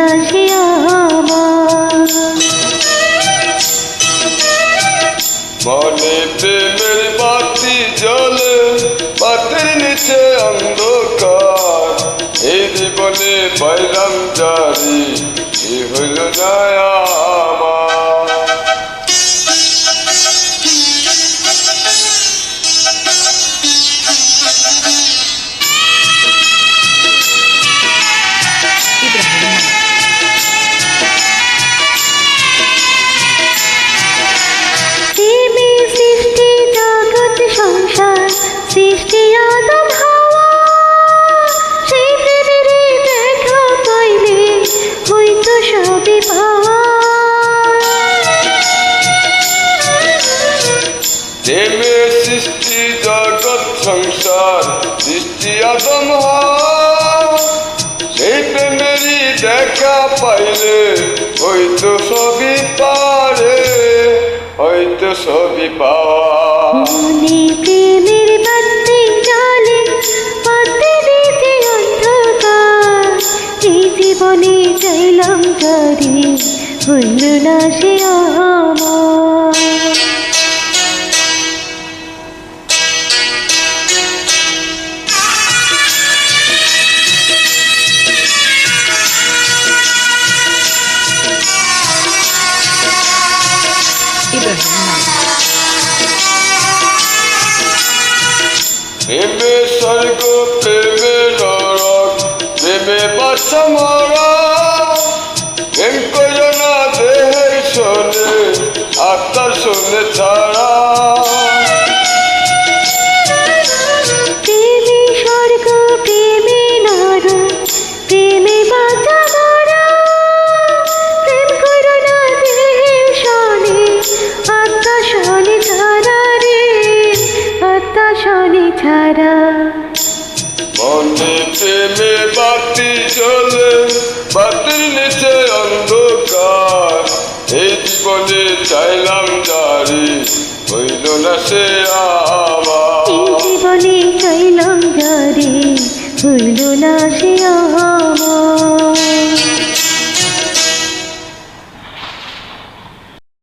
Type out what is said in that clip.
না সে আমার। মনে প্রেমের বাতি জ্বলে, বাতির নিচে অন্ধকার, এই জীবনে পাইলাম জারি, এ হইল না আমার। সৃষ্টি আদম হাওয়া, সেই প্রেমেরই দেখা পাইলে হইতো সবই পাওয়া। প্রেমে সৃষ্টি জগৎ সংসার, সৃষ্টি আদম হাওয়া, সেই প্রেমেরই দেখা পাইলে হইতো সবই পারে, হইতো সবই পাওয়া। মনে প্রেমের বাতি জ্বলে, বাতির নিচে অন্ধকার, এই জীবনে চাইলাম জারি, হইল না সে আমার। প্রেমে স্বর্গ, প্রেমে নরক, প্রেমে বাচ্চা মরা, প্রেম কইও না দেহের শোনে, আত্মার শোনে ছাড়া। প্রেমে স্বর্গ, প্রেমে নরক, প্রেমে বাঁচা মরা, প্রেম করো না দেহের শোনে, আত্মা শোনে ছাড়া রে, আত্মা শোনে ছাড়া। মনে প্রেমে বাতি জ্বলে, বাতির নিচে অন্ধকার, এই জীবনে চাইলাম জারি, হইল না সে আর।